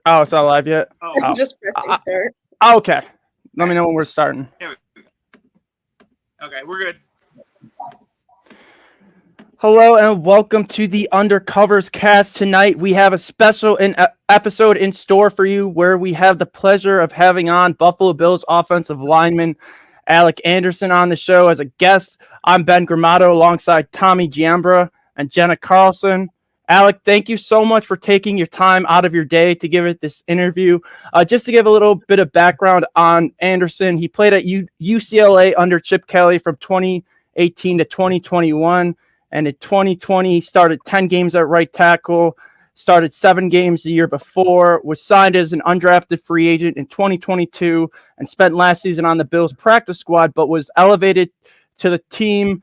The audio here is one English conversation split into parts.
Oh, it's not live yet? Oh, Oh. Just pressing start. Okay. Let me know when we're starting. okay, we're good. Hello and welcome to the Undercovers cast. Tonight we have a special episode in store for you where we have the pleasure of having on Buffalo Bills offensive lineman Alec Anderson on the show as a guest. I'm Ben Gramado alongside Tommy Giambra and Jenna Carlson. Alec, thank you so much for taking your time out of your day to give it this interview. Just to give a little bit of background on Anderson, he played at UCLA under Chip Kelly from 2018 to 2021. And in 2020, he started 10 games at right tackle, started 7 games the year before, was signed as an undrafted free agent in 2022, and spent last season on the Bills practice squad, but was elevated to the team,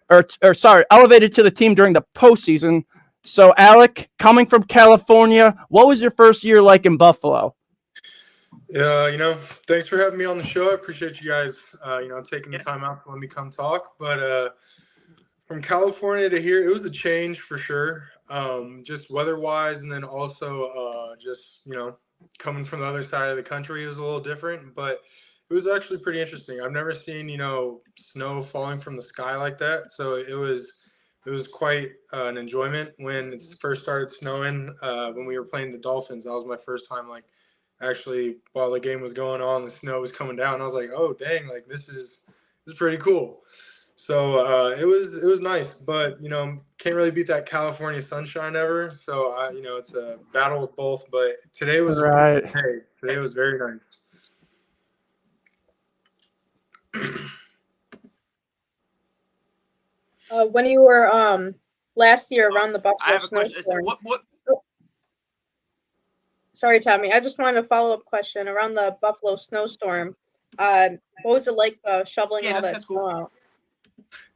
elevated to the team during the postseason. So, Alec, coming from California, what was your first year like in Buffalo? Yeah, thanks for having me on the show. I appreciate you guys, taking the time out to let me come talk. But from California to here, it was a change for sure. Just weather-wise, and then also coming from the other side of the country, it was a little different. But it was actually pretty interesting. I've never seen snow falling from the sky like that. So it was quite an enjoyment when it first started snowing. When we were playing the Dolphins, that was my first time actually while the game was going on, the snow was coming down. I was like, oh dang, this is pretty cool. So it was nice, but can't really beat that California sunshine ever. So it's a battle with both. But today was right. Hey, today was very nice. When you were last year around the Buffalo I have a question. snowstorm. What? Sorry, Tommy. I just wanted a follow-up question around the Buffalo snowstorm. What was it like shoveling all that snow out?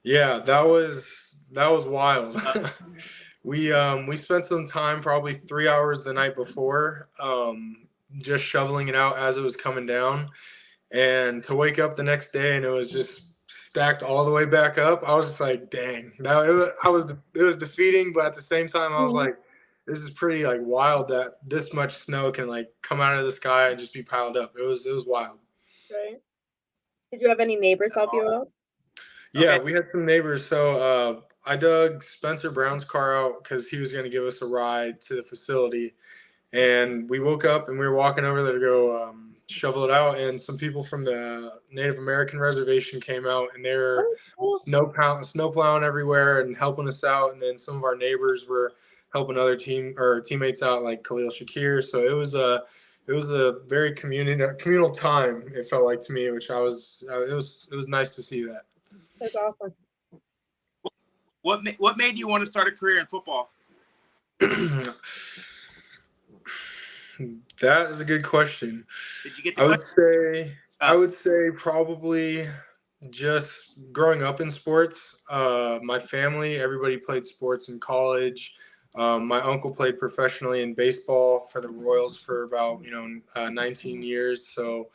Yeah, that was wild. We spent some time, probably 3 hours the night before, just shoveling it out as it was coming down, and to wake up the next day and it was just stacked all the way back up. I was just like, dang. It was defeating, but at the same time, I was like, this is pretty wild that this much snow can come out of the sky and just be piled up. It was wild. Right. Did you have any neighbors help you out? Yeah, Okay. we had some neighbors. So I dug Spencer Brown's car out because he was going to give us a ride to the facility. And we woke up and we were walking over there to go shovel it out. And some people from the Native American reservation came out and they were snow plowing everywhere and helping us out. And then some of our neighbors were helping other teammates out, like Khalil Shakir. So it was a very communal time. It felt like to me, which it was nice to see that. That's awesome. What made you want to start a career in football? That is a good question. Did you get? I would say probably just growing up in sports. My family, everybody played sports in college. My uncle played professionally in baseball for the Royals for about 19 years. So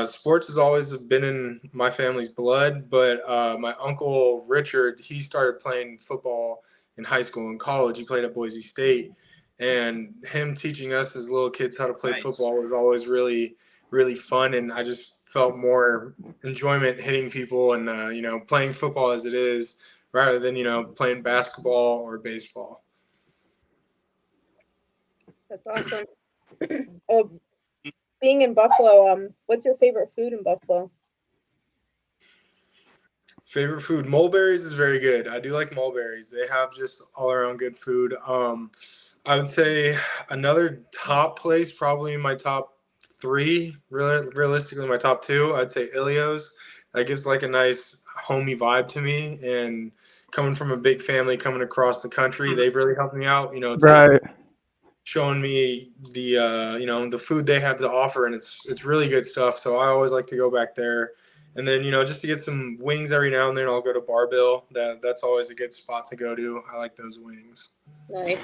sports has always been in my family's blood. But my uncle Richard, he started playing football in high school and college. He played at Boise State. And him teaching us as little kids how to play football was always really, really fun. And I just felt more enjoyment hitting people and, playing football as it is rather than, playing basketball or baseball. That's awesome. Being in Buffalo, what's your favorite food in Buffalo? Favorite food? Mulberries is very good. I do like mulberries. They have just all around good food. I would say another top place, probably my top 3, realistically my top 2, I'd say Ilio's. That gives a nice homey vibe to me. And coming from a big family coming across the country, they've really helped me out, Right. showing me the the food they have to offer, and it's really good stuff. So I always like to go back there. And then, just to get some wings every now and then, I'll go to Barbell. That's always a good spot to go to. I like those wings. Nice.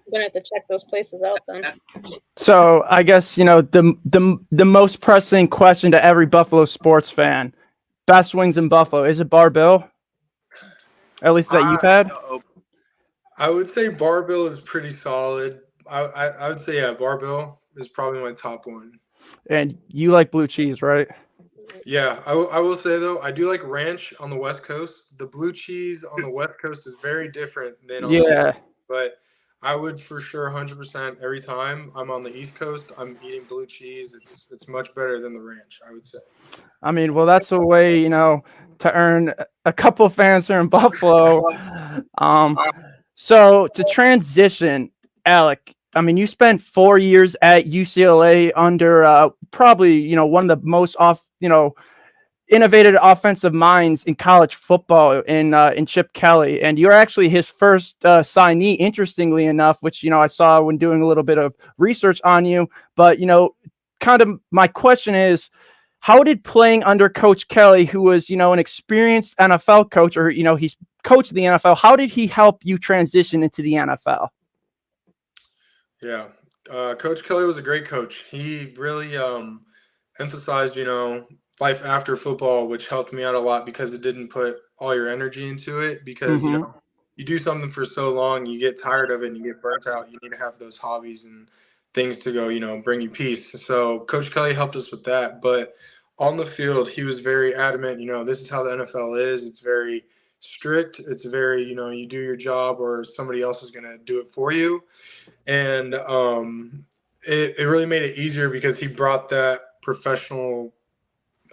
I'm gonna have to check those places out then. So I guess the most pressing question to every Buffalo sports fan: best wings in Buffalo, is it Barbell? At least that you've had. I would say Barbell is pretty solid. I would say Barbell is probably my top one. And you like blue cheese, right? Yeah, I will say though, I do like ranch on the West Coast. The blue cheese on the West Coast is very different than on the East Yeah. Coast, but I would for sure 100% every time I'm on the East Coast, I'm eating blue cheese. It's much better than the ranch, I would say. I mean, well, that's a way, to earn a couple fans here in Buffalo. So to transition, Alec, I mean, you spent 4 years at UCLA under probably, one of the most innovative offensive minds in college football in Chip Kelly, and you're actually his first signee. Interestingly enough, which I saw when doing a little bit of research on you. But kind of my question is, how did playing under Coach Kelly, who was an experienced NFL coach, or he's coached the NFL, how did he help you transition into the NFL? Yeah, Coach Kelly was a great coach. He really emphasized, life after football, which helped me out a lot because it didn't put all your energy into it. Because Mm-hmm. you do something for so long, you get tired of it, and you get burnt out. You need to have those hobbies and things to go, bring you peace. So Coach Kelly helped us with that. But on the field, he was very adamant. This is how the NFL is. It's very strict. It's very, you do your job, or somebody else is going to do it for you. And it really made it easier because he brought that professional,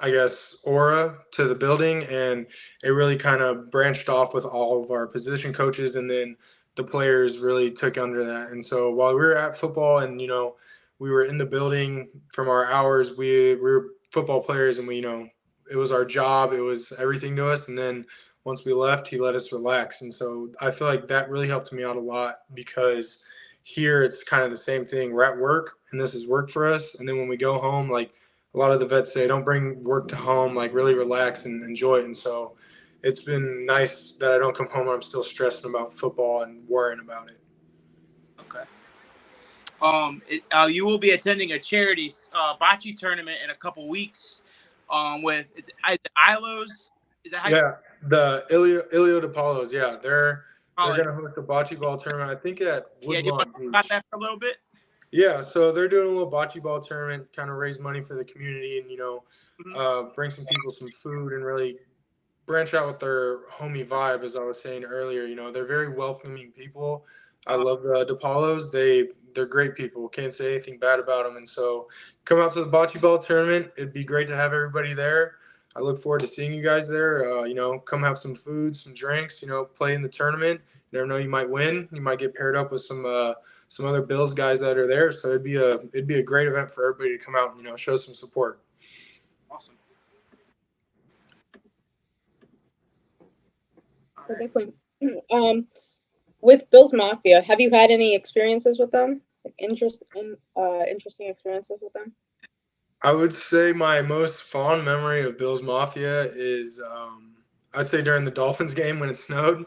I guess, aura to the building, and it really kind of branched off with all of our position coaches, and then the players really took under that. And so while we were at football and, we were in the building from our hours, we were football players, and it was our job. It was everything to us. And then once we left, he let us relax. And so I feel like that really helped me out a lot, because here it's kind of the same thing. We're at work, and this is work for us. And then when we go home, like, a lot of the vets say, don't bring work to home, like really relax and enjoy it. And so it's been nice that I don't come home and I'm still stressing about football and worrying about it. Okay. You will be attending a charity bocce tournament in a couple weeks. With is it Ilos? Is that how? Yeah, the Ilio DePaulo's. Yeah, they're going to host a bocce ball tournament, I think, at Woodlawn. Yeah, you want to talk about that for a little bit? Yeah, so they're doing a little bocce ball tournament, kind of raise money for the community, and bring some people some food, and really branch out with their homie vibe, as I was saying earlier. They're very welcoming people. I love the DePaulos. They're great people. Can't say anything bad about them. And so come out to the bocce ball tournament. It'd be great to have everybody there. I look forward to seeing you guys there. Come have some food, some drinks, play in the tournament. You never know, you might win. You might get paired up with some other Bills guys that are there. So it'd be a great event for everybody to come out and, show some support. Awesome. Definitely. With Bills Mafia, have you had any experiences with them? Like interesting experiences with them? I would say my most fond memory of Bills Mafia is, I'd say during the Dolphins game when it snowed.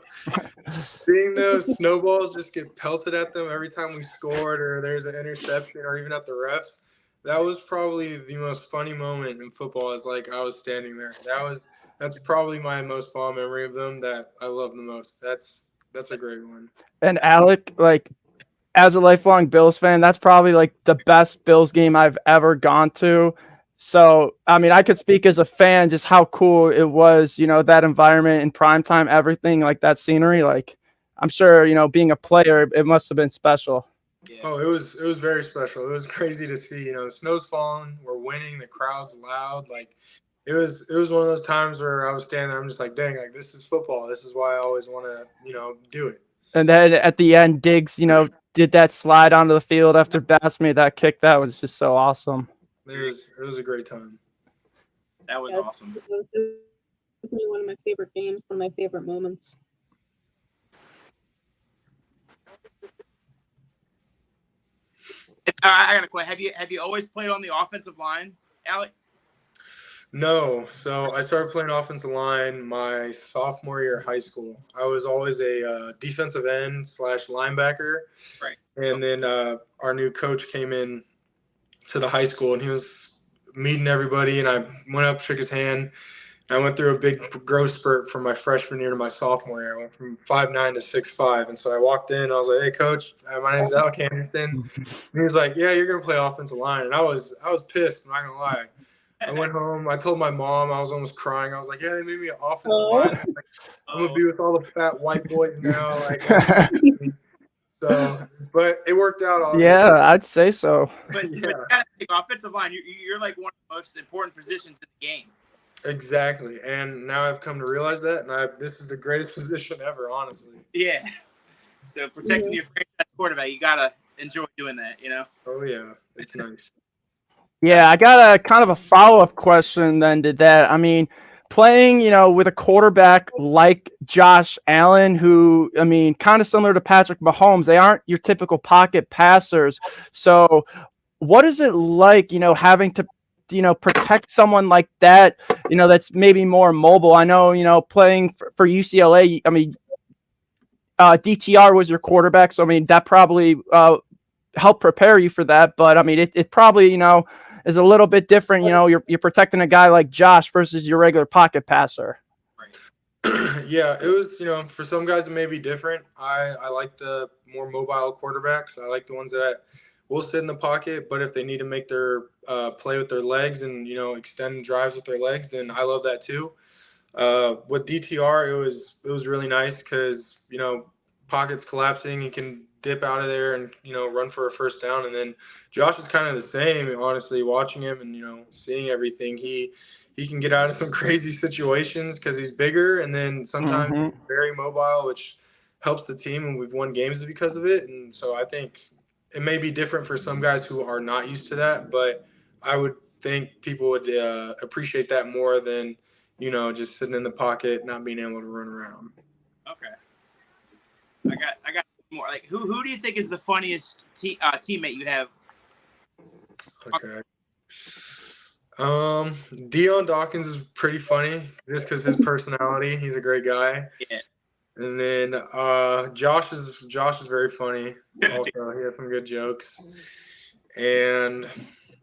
Seeing those snowballs just get pelted at them every time we scored, or there's an interception, or even at the refs. That was probably the most funny moment in football. Is like I was standing there. That's probably my most fond memory of them that I love the most. That's a great one. And Alec, like, as a lifelong Bills fan, that's probably like the best Bills game I've ever gone to. So, I mean, I could speak as a fan just how cool it was, that environment in primetime, everything, like that scenery. Like, I'm sure, being a player, it must have been special. Yeah. Oh, it was very special. It was crazy to see, the snow's falling, we're winning, the crowd's loud. Like, it was one of those times where I was standing there, I'm just like, dang, like, this is football. This is why I always want to, do it. And then at the end, Diggs, did that slide onto the field after Bass made that kick. That was just so awesome. It was a great time. That was awesome. It was definitely one of my favorite games, one of my favorite moments. I got a question. Have you always played on the offensive line, Alec? No. So I started playing offensive line my sophomore year of high school. I was always a defensive end / linebacker. Right. And then our new coach came in to the high school, and he was meeting everybody, and I went up, shook his hand. I went through a big growth spurt from my freshman year to my sophomore year. I went from 5'9" to 6'5", and so I walked in. I was like, "Hey, coach, my name's Alec Anderson." And he was like, "Yeah, you're gonna play offensive line." And I was pissed. I'm not gonna lie. I went home. I told my mom. I was almost crying. I was like, "Yeah, they made me an offensive line. I'm gonna be with all the fat white boys now." So, but it worked out. Obviously. Yeah, I'd say so. But Yeah. but you gotta think, offensive line, you're like one of the most important positions in the game. Exactly, and now I've come to realize that, and this is the greatest position ever, honestly. Yeah. So protecting your franchise quarterback, you gotta enjoy doing that, you know. Oh yeah, it's nice. Yeah, I got a kind of a follow-up question then to that. I mean, playing, with a quarterback like Josh Allen, who, I mean, kind of similar to Patrick Mahomes, they aren't your typical pocket passers. So what is it like, having to, protect someone like that, that's maybe more mobile? I know, playing for UCLA, I mean, DTR was your quarterback. So, I mean, that probably helped prepare you for that. But, I mean, it probably, is a little bit different. You're protecting a guy like Josh versus your regular pocket passer. Yeah, it was, for some guys it may be different. I like the more mobile quarterbacks. I like the ones that will sit in the pocket, but if they need to make their play with their legs and, extend drives with their legs, then I love that too. With DTR, it was really nice because, pockets collapsing, you can dip out of there and, run for a first down. And then Josh is kind of the same, honestly, watching him and, seeing everything. He can get out of some crazy situations because he's bigger, and then sometimes he's very mobile, which helps the team, and we've won games because of it. And so I think it may be different for some guys who are not used to that, but I would think people would appreciate that more than, just sitting in the pocket, not being able to run around. Okay. I got more. Like, who do you think is the funniest teammate you have? Okay. Deandre Hopkins is pretty funny just because his personality. He's a great guy. Yeah. And then Josh is very funny. Also, he has some good jokes. And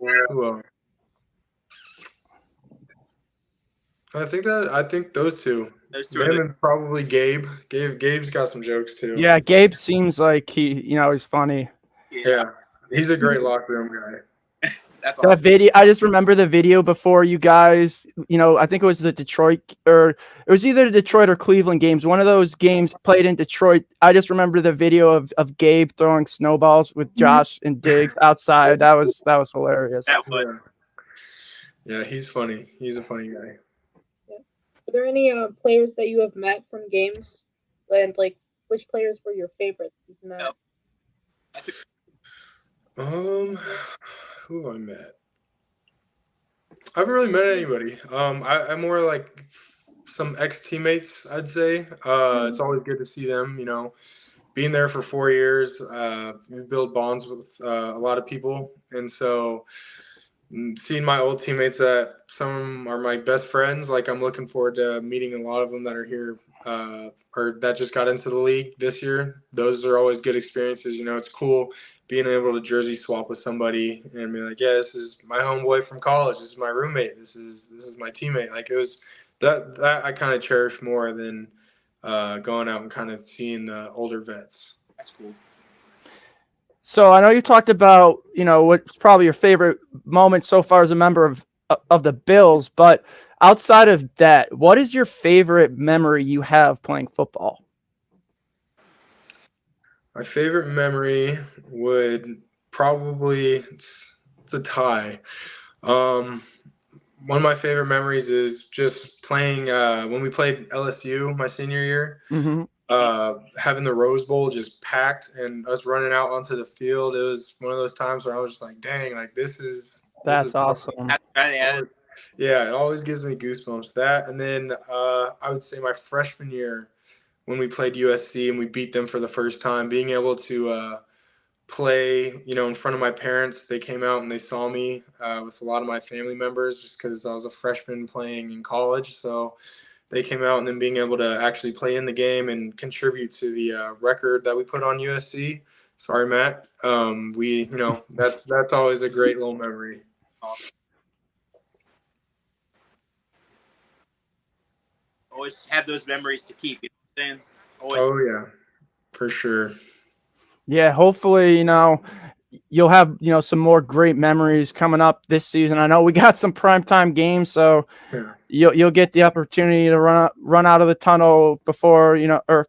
who else? I think those two. Those two. Him and probably Gabe. Gabe's got some jokes too. Yeah, Gabe seems like he's funny. Yeah, he's a great locker room guy. That's awesome. That video, I just remember the video before you guys, I think it was the Detroit, or it was either the Detroit or Cleveland games. One of those games played in Detroit. I just remember the video of Gabe throwing snowballs with Josh and Diggs outside. That was hilarious. Yeah, he's funny. He's a funny guy. Are there any players that you have met from games? And like, which players were your favorites you've met? Who have I met? I haven't really met anybody. I'm more like some ex-teammates, I'd say. It's always good to see them, being there for 4 years. We build bonds with a lot of people. And so seeing my old teammates that some of them are my best friends, like I'm looking forward to meeting a lot of them that are here or that just got into the league this year. Those are always good experiences. It's cool being able to jersey swap with somebody and be like, yeah, this is my homeboy from college. This is my roommate. This is my teammate. Like, it was that I kind of cherish more than going out and kind of seeing the older vets. That's cool. So I know you talked about, what's probably your favorite moment so far as a member of the Bills, but outside of that, what is your favorite memory you have playing football? My favorite memory would probably it's a tie. One of my favorite memories is just playing when we played LSU my senior year. Mm-hmm. Having the Rose Bowl just packed and us running out onto the field. It was one of those times where I was just like, dang, like this is awesome. Yeah, it always gives me goosebumps. That, and then I would say my freshman year when we played USC and we beat them for the first time, being able to play, in front of my parents. They came out and they saw me with a lot of my family members just because I was a freshman playing in college. So they came out, and then being able to actually play in the game and contribute to the record that we put on USC. Sorry, Matt. That's always a great little memory. always have those memories to keep. You know what I'm saying? Always. Oh yeah, for sure. Yeah, hopefully, you'll have, some more great memories coming up this season. I know we got some primetime games, so Yeah. you'll get the opportunity to run out of the tunnel before, or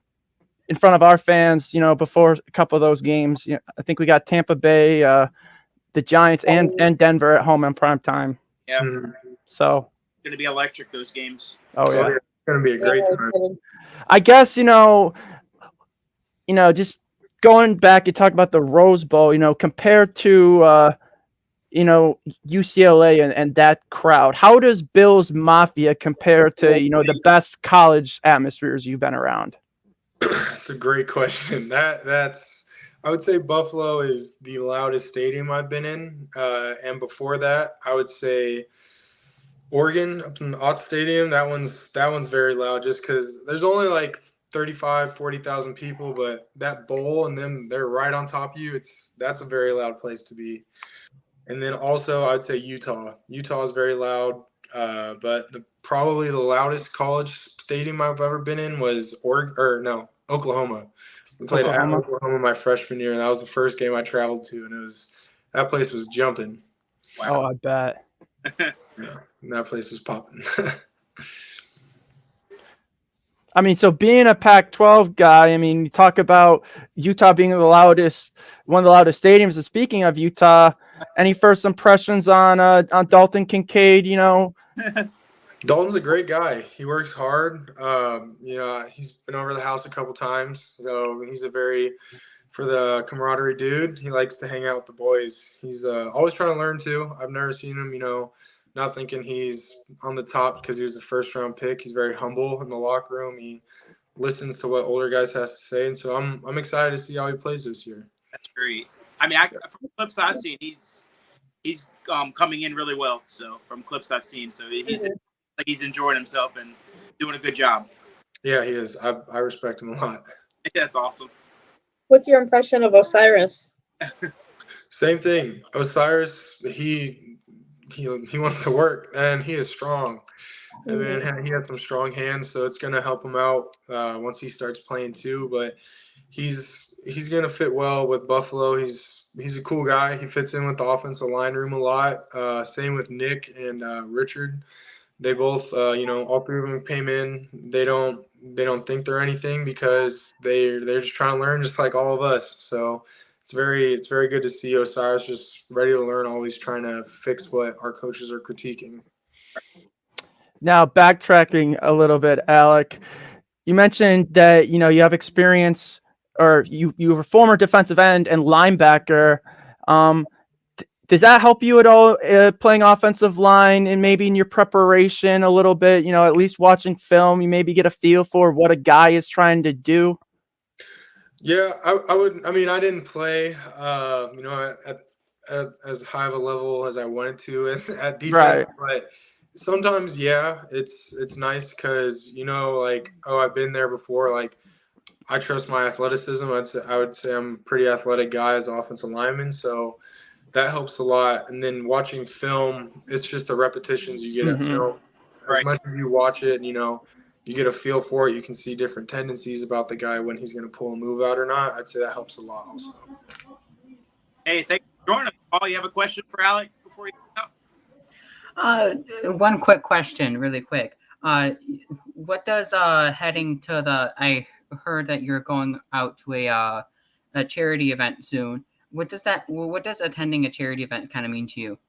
in front of our fans, before a couple of those games. I think we got Tampa Bay, the Giants, and Denver at home in primetime. Yeah. Mm-hmm. So it's gonna be electric, those games. Oh yeah. It's gonna be a great time. I guess, just going back, you talk about the Rose Bowl, compared to UCLA and that crowd. How does Bills Mafia compare to, the best college atmospheres you've been around? That's a great question. That's I would say Buffalo is the loudest stadium I've been in. And before that, I would say Oregon up in the OTA Stadium. That one's very loud just because there's only like 40,000 people, but that bowl and them, they're right on top of you. That's a very loud place to be. And then also I'd say Utah. Utah is very loud. But probably the loudest college stadium I've ever been in was Oklahoma. We played at Oklahoma my freshman year, and that was the first game I traveled to, and that place was jumping. Wow. Oh, I bet. Yeah, and that place was popping. I mean, so being a Pac-12 guy, I mean, you talk about Utah being one of the loudest stadiums. And speaking of Utah, any first impressions on Dalton Kincaid? Dalton's a great guy. He works hard. He's been over the house a couple times, so he's for the camaraderie dude. He likes to hang out with the boys. He's always trying to learn too. I've never seen him, not thinking he's on the top because he was a first-round pick. He's very humble in the locker room. He listens to what older guys has to say, and so I'm excited to see how he plays this year. That's great. I mean, from the clips I've seen, he's coming in really well. So from clips I've seen, so he's enjoying himself and doing a good job. Yeah, he is. I respect him a lot. Yeah, that's awesome. What's your impression of Osiris? Same thing. Osiris, he wants to work, and he is strong. I mean, he has some strong hands, so it's going to help him out once he starts playing too. But he's going to fit well with Buffalo. He's a cool guy. He fits in with the offensive line room a lot. Same with Nick and Richard. They both, all three of them came in. They don't think they're anything because they're just trying to learn, just like all of us. So it's very good to see Osiris just ready to learn, always trying to fix what our coaches are critiquing. Now, backtracking a little bit, Alec, you mentioned that, you have experience, or you were a former defensive end and linebacker. Does that help you at all playing offensive line and maybe in your preparation a little bit, at least watching film, you maybe get a feel for what a guy is trying to do? Yeah, I would. I mean, I didn't play, at as high of a level as I wanted to at defense, right. But sometimes, yeah, it's nice because I've been there before. Like, I trust my athleticism. I would say I'm a pretty athletic guy as an offensive lineman, so that helps a lot. And then watching film, it's just the repetitions you get at film. As much as you watch it, you get a feel for it. You can see different tendencies about the guy when he's going to pull a move out or not. I'd say that helps a lot also. Hey, thanks for joining us, Paul. You have a question for Alec before you go out? One quick question, really quick. What does heading to I heard that you're going out to a charity event soon. What does attending a charity event kind of mean to you?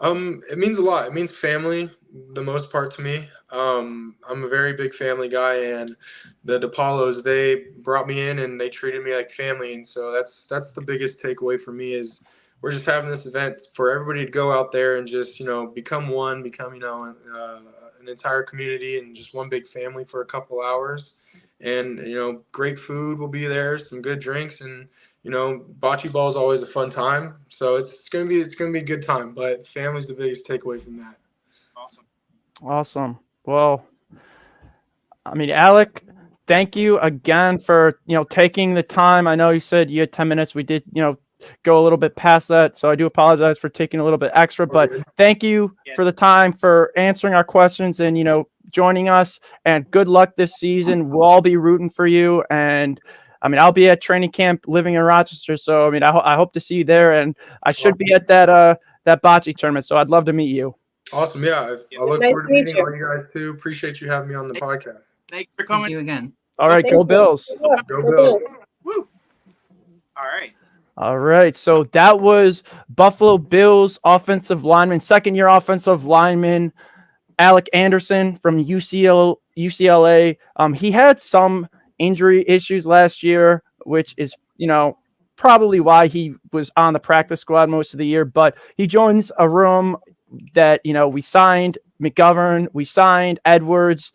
It means a lot. It means family, the most part to me. I'm a very big family guy, and the DePaulos, they brought me in and they treated me like family. And so that's the biggest takeaway for me is we're just having this event for everybody to go out there and just, become one, an entire community and just one big family for a couple hours. And, great food will be there, some good drinks, and, bocce ball is always a fun time. So it's gonna be a good time. But family's the biggest takeaway from that. Awesome. Well, I mean, Alec, thank you again for taking the time. I know you said you had 10 minutes. We did go a little bit past that, so I do apologize for taking a little bit extra. But thank you for the time, for answering our questions, and joining us, and good luck this season. We'll all be rooting for you. And I mean, I'll be at training camp living in Rochester. So, I mean, I hope to see you there, and I should be at that bocce tournament. So I'd love to meet you. Awesome. Yeah. I look Nice forward to to meet meeting you. all you guys too. Appreciate you having me on the podcast. Thanks for Thank coming. you again. All right, Thank go you. Bills. Yeah, Go go Bills. Bills. Woo. All right. All right. So that was Buffalo Bills offensive lineman, second-year offensive lineman, Alec Anderson from UCLA. He had some injury issues last year, which is, probably why he was on the practice squad most of the year. But he joins a room that, we signed McGovern, we signed Edwards.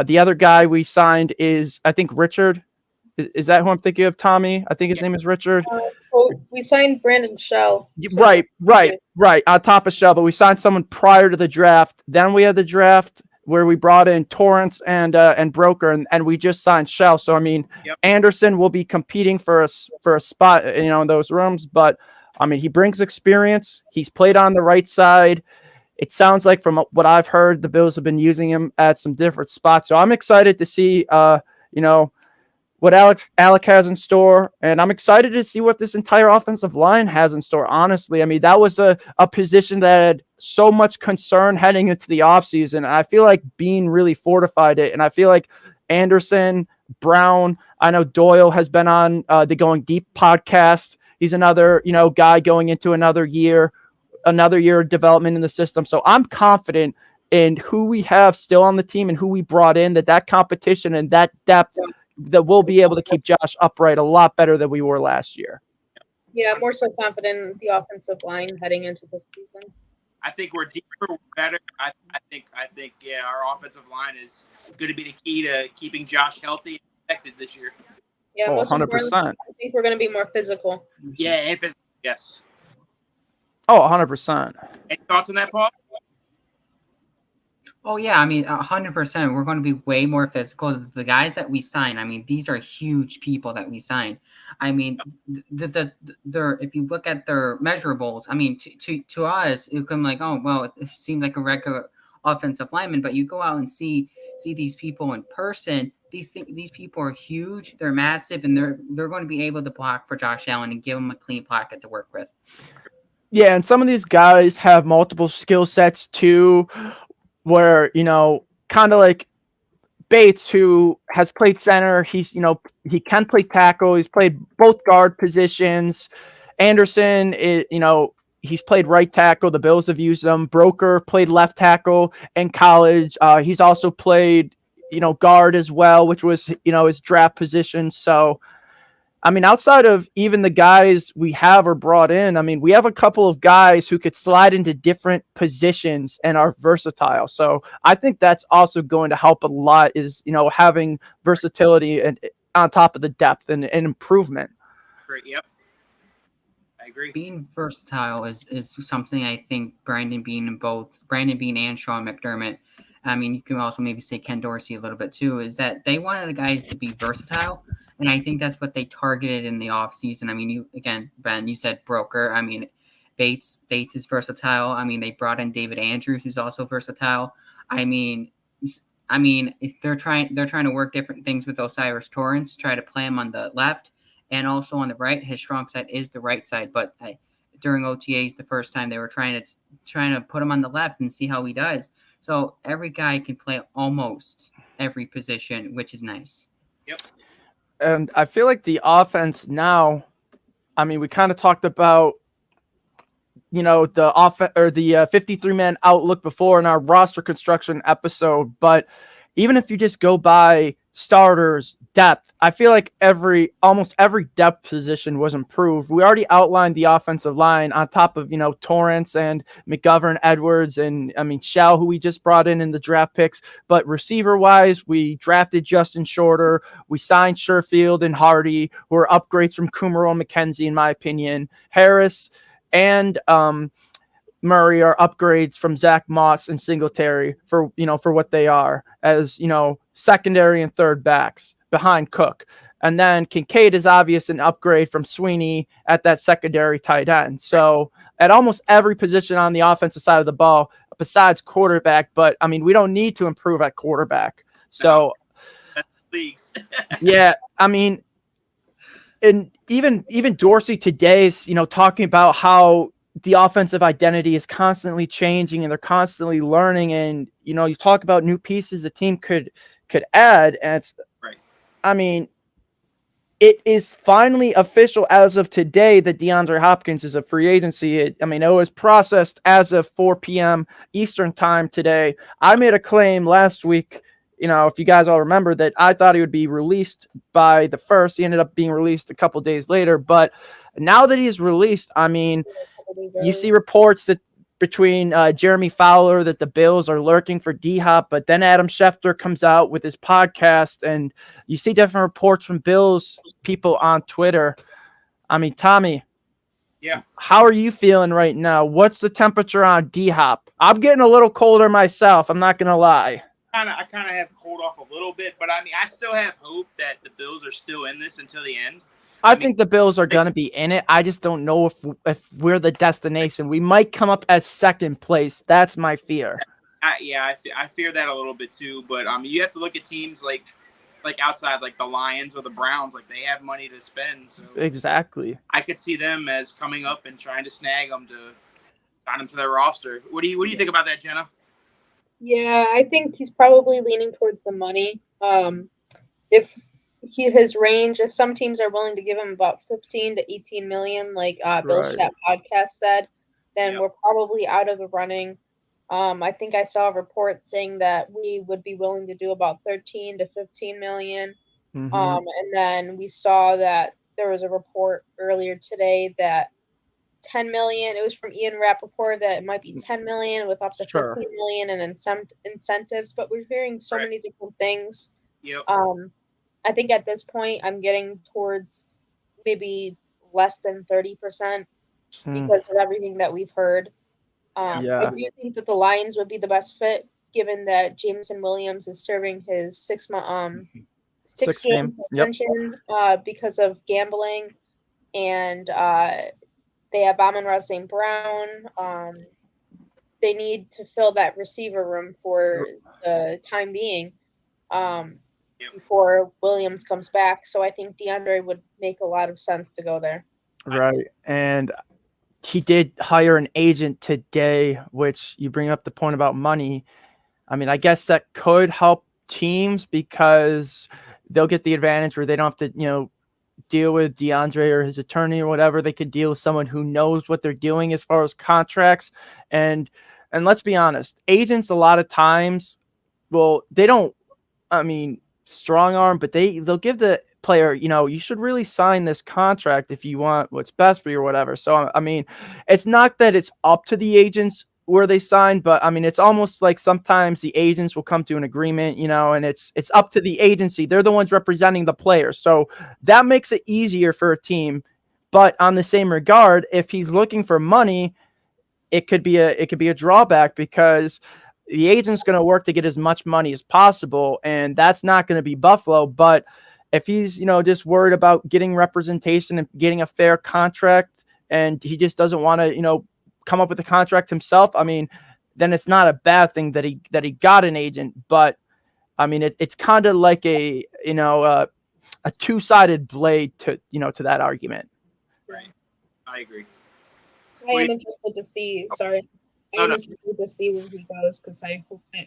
The other guy we signed is, I think, Richard. Is that who I'm thinking of, Tommy? I think his name is Richard. We signed Brandon Shell. Right. On top of Shell, but we signed someone prior to the draft. Then we had the draft where we brought in Torrance and Broker, and we just signed Shell. So I mean, Anderson will be competing for a spot, in those rooms. But I mean, he brings experience. He's played on the right side. It sounds like from what I've heard, the Bills have been using him at some different spots. So I'm excited to see, what Alec has in store, and I'm excited to see what this entire offensive line has in store. Honestly, I mean, that was a position that had so much concern heading into the offseason. I feel like Bean really fortified it, and I feel like Anderson, Brown, I know Doyle has been on the Going Deep podcast. He's another, guy going into another year of development in the system. So I'm confident in who we have still on the team and who we brought in, that competition and that depth, that we'll be able to keep Josh upright a lot better than we were last year. Yeah, I'm more so confident in the offensive line heading into this season. I think we're deeper, we're better. I think, our offensive line is going to be the key to keeping Josh healthy and protected this year. Yeah, most importantly, I think we're going to be more physical. Yeah, and physical, yes. Oh, 100%. Any thoughts on that, Paul? Oh yeah, I mean, 100%. We're going to be way more physical. The guys that we sign, I mean, these are huge people that we sign. I mean, if you look at their measurables, I mean, to us, it can like, oh well, it seems like a regular offensive lineman. But you go out and see these people in person. These people are huge. They're massive, and they're going to be able to block for Josh Allen and give him a clean pocket to work with. Yeah, and some of these guys have multiple skill sets too, where, kind of like Bates, who has played center. He's, he can play tackle. He's played both guard positions. Anderson, he's played right tackle. The Bills have used him. Broker played left tackle in college. He's also played, guard as well, which was, his draft position. So, I mean, outside of even the guys we have or brought in, I mean, we have a couple of guys who could slide into different positions and are versatile. So I think that's also going to help a lot, is, having versatility and on top of the depth and improvement. Great. Yep. I agree. Being versatile is something I think Brandon Bean and Sean McDermott, I mean, you can also maybe say Ken Dorsey a little bit too, is that they wanted the guys to be versatile. And I think that's what they targeted in the offseason. I mean, Ben, you said Broker. I mean, Bates is versatile. I mean, they brought in David Andrews, who's also versatile. I mean, if they're trying to work different things with Osiris Torrance, try to play him on the left and also on the right. His strong side is the right side, but during OTAs, the first time they were trying to put him on the left and see how he does. So every guy can play almost every position, which is nice. Yep. And I feel like the offense now, I mean, we kind of talked about, the offense or the 53-man outlook before in our roster construction episode. But even if you just go by starters, depth, I feel like almost every depth position was improved. We already outlined the offensive line on top of, Torrance and McGovern, Edwards, and I mean, Shell, who we just brought in the draft picks. But receiver wise, we drafted Justin Shorter. We signed Sherfield and Hardy, who are upgrades from Kumaro and McKenzie, in my opinion. Harris and Murray are upgrades from Zach Moss and Singletary for what they are as, secondary and third backs behind Cook. And then Kincaid is obvious an upgrade from Sweeney at that secondary tight end. So at almost every position on the offensive side of the ball, besides quarterback. But I mean, we don't need to improve at quarterback. So, leagues. yeah, I mean, and even Dorsey today's, talking about how the offensive identity is constantly changing and they're constantly learning. And, you talk about new pieces the team could add. And it's, right. I mean, it is finally official as of today that Deandre Hopkins is a free agency. It was processed as of 4 p.m. Eastern time today. I made a claim last week, if you guys all remember, that I thought he would be released by the 1st. He ended up being released a couple days later. But now that he's released, I mean, you see reports that between Jeremy Fowler that the Bills are lurking for D-Hop, but then Adam Schefter comes out with his podcast, and you see different reports from Bills people on Twitter. I mean, Tommy, yeah, how are you feeling right now? What's the temperature on D-Hop? I'm getting a little colder myself. I'm not going to lie. I kind of have cooled off a little bit, but I mean, I still have hope that the Bills are still in this until the end. I think the Bills are going to be in it. I just don't know if we're the destination. We might come up as second place. That's my fear. I fear that a little bit too. But you have to look at teams like outside, like the Lions or the Browns. Like they have money to spend. So exactly, I could see them as coming up and trying to snag them to sign them to their roster. What do you think about that, Jenna? Yeah, I think he's probably leaning towards the money. If his range, if some teams are willing to give him about 15 to 18 million, like Bill Schapp podcast said, then we're probably out of the running. I think I saw a report saying that we would be willing to do about 13 to 15 million. Mm-hmm. And then we saw that there was a report earlier today that 10 million, it was from Ian Rappaport, that it might be 10 million with up to 15 million and then some incentives, but we're hearing so many different things. Yep. I think at this point I'm getting towards maybe less than 30% because of everything that we've heard. I do think that the Lions would be the best fit, given that Jameson Williams is serving his 6 game suspension because of gambling, and they have Amon-Ra St. Brown. They need to fill that receiver room for the time being before Williams comes back. So I think DeAndre would make a lot of sense to go there. Right. And he did hire an agent today, which you bring up the point about money. I mean, I guess that could help teams because they'll get the advantage where they don't have to, deal with DeAndre or his attorney or whatever. They could deal with someone who knows what they're doing as far as contracts. And let's be honest, agents a lot of times, well, they don't, strong arm, but they'll give the player, you should really sign this contract if you want what's best for you or whatever. So, it's not that it's up to the agents where they sign, but it's almost like sometimes the agents will come to an agreement, and it's up to the agency. They're the ones representing the player. So that makes it easier for a team. But on the same regard, if he's looking for money, it could be a drawback because the agent's going to work to get as much money as possible, and that's not going to be Buffalo. But if he's, just worried about getting representation and getting a fair contract, and he just doesn't want to, come up with a contract himself, then it's not a bad thing that he got an agent. But it's kind of like a two-sided blade to that argument. Right. I agree. I am interested to see. Interested to see where he goes because I hope that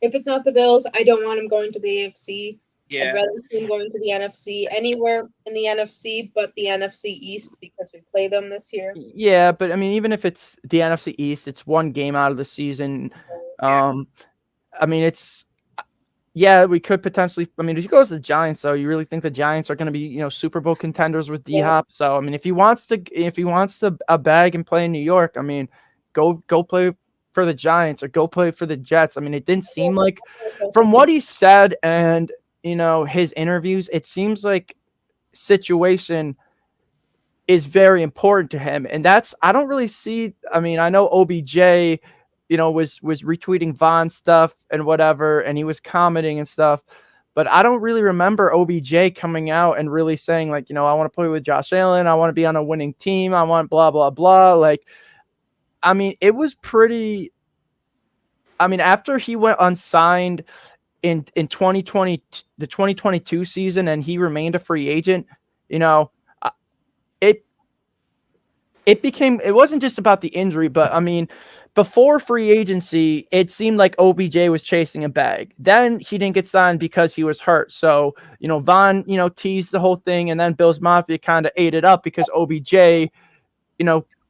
if it's not the Bills, I don't want him going to the AFC. Yeah. I'd rather see him going to the NFC, anywhere in the NFC but the NFC East because we play them this year. Yeah, but even if it's the NFC East, it's one game out of the season. We could potentially. If he goes to the Giants, though, you really think the Giants are going to be, Super Bowl contenders with D-Hop? Yeah. So, if he wants to a bag and play in New York, go play for the Giants or go play for the Jets. It didn't seem like, from what he said and his interviews, it seems like situation is very important to him, and I don't really see. I know OBJ, was retweeting Von stuff and whatever, and he was commenting and stuff, but I don't really remember OBJ coming out and really saying like, I want to play with Josh Allen, I want to be on a winning team, I want blah blah blah. Like, it was pretty I mean, after he went unsigned in 2020, the 2022 season, and he remained a free agent, you know, it wasn't just about the injury, but I mean, before free agency, it seemed like OBJ was chasing a bag. Then he didn't get signed because he was hurt. So, Von, teased the whole thing, and then Bills Mafia kind of ate it up because OBJ,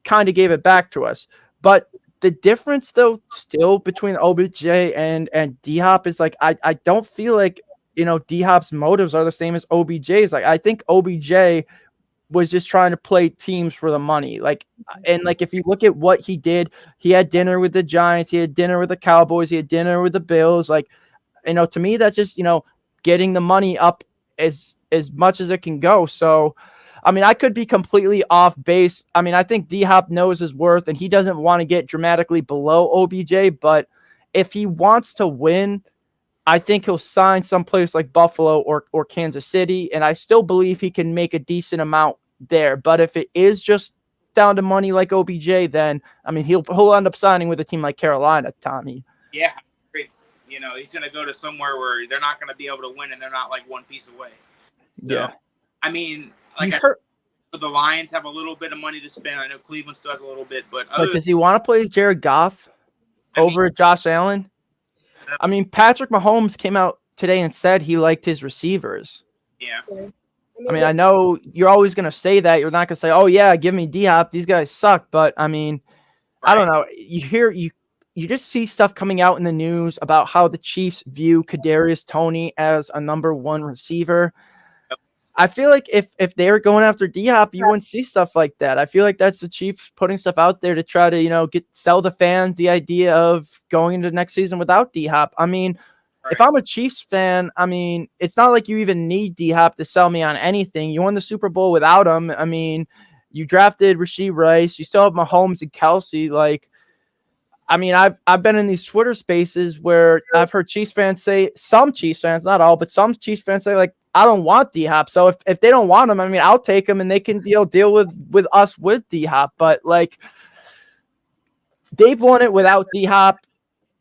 kind of gave it back to us. But the difference, though, still between OBJ and D-Hop is like, I don't feel like, D-Hop's motives are the same as OBJ's. Like, I think OBJ was just trying to play teams for the money. If you look at what he did, he had dinner with the Giants, he had dinner with the Cowboys, he had dinner with the Bills. To me, that's just, getting the money up as much as it can go. So, I mean, I could be completely off base. I mean, I think D-Hop knows his worth, and he doesn't want to get dramatically below OBJ, but if he wants to win, I think he'll sign someplace like Buffalo or Kansas City, and I still believe he can make a decent amount there. But if it is just down to money like OBJ, then I mean he'll end up signing with a team like Carolina, Tommy. Yeah, great. He's going to go to somewhere where they're not going to be able to win, and they're not like one piece away. So, yeah, I mean, the Lions have a little bit of money to spend. I know Cleveland still has a little bit, but does he want to play Jared Goff over Josh Allen? I mean, Patrick Mahomes came out today and said he liked his receivers. Yeah. I mean, I know you're always going to say that. You're not going to say, oh, yeah, give me D-Hop. These guys suck. But, I mean, right. I don't know. You just see stuff coming out in the news about how the Chiefs view Kadarius Toney as a number one receiver. Yep. I feel like if they were going after D-Hop, you wouldn't see stuff like that. I feel like that's the Chiefs putting stuff out there to try to, sell the fans the idea of going into next season without D-Hop. I mean, right. If I'm a Chiefs fan, I mean, it's not like you even need D-Hop to sell me on anything. You won the Super Bowl without him. I mean, you drafted Rashee Rice. You still have Mahomes and Kelsey. I mean, I've been in these Twitter spaces where I've heard Chiefs fans say, some Chiefs fans, not all, but some Chiefs fans say, I don't want D-Hop. So if they don't want him, I mean, I'll take him and they can deal with us with D-Hop. But they've won it without D-Hop.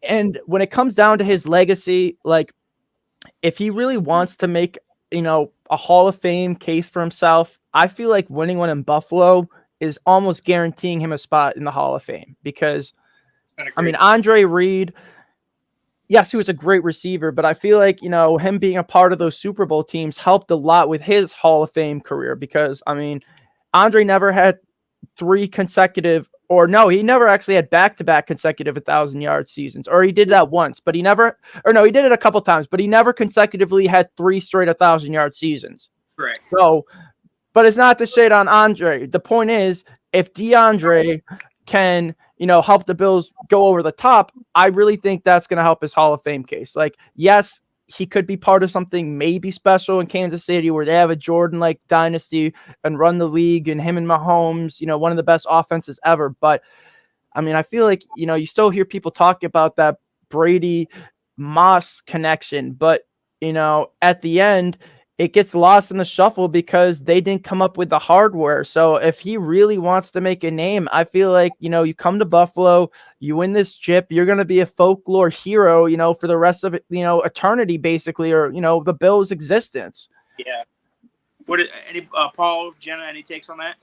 And when it comes down to his legacy, if he really wants to make, a Hall of Fame case for himself, I feel like winning one in Buffalo is almost guaranteeing him a spot in the Hall of Fame because, I mean, Andre Reed, yes, he was a great receiver, but I feel like, him being a part of those Super Bowl teams helped a lot with his Hall of Fame career because, I mean, Andre never had he never actually had back-to-back consecutive 1,000-yard seasons, or he did that once, but he did it a couple times, but he never consecutively had 3 straight 1,000-yard seasons. Correct. So, but it's not to shade on Andre. The point is, if DeAndre can, help the Bills go over the top, I really think that's going to help his Hall of Fame case. Yes, he could be part of something maybe special in Kansas City where they have a Jordan-like dynasty and run the league and him and Mahomes, one of the best offenses ever. But, I mean, I feel like, you still hear people talk about that Brady-Moss connection. But, at the end, it gets lost in the shuffle because they didn't come up with the hardware. So if he really wants to make a name, I feel like, you come to Buffalo, you win this chip, you're going to be a folklore hero, for the rest of, eternity, basically, or, the Bills' existence. Yeah. Paul, Jenna, any takes on that?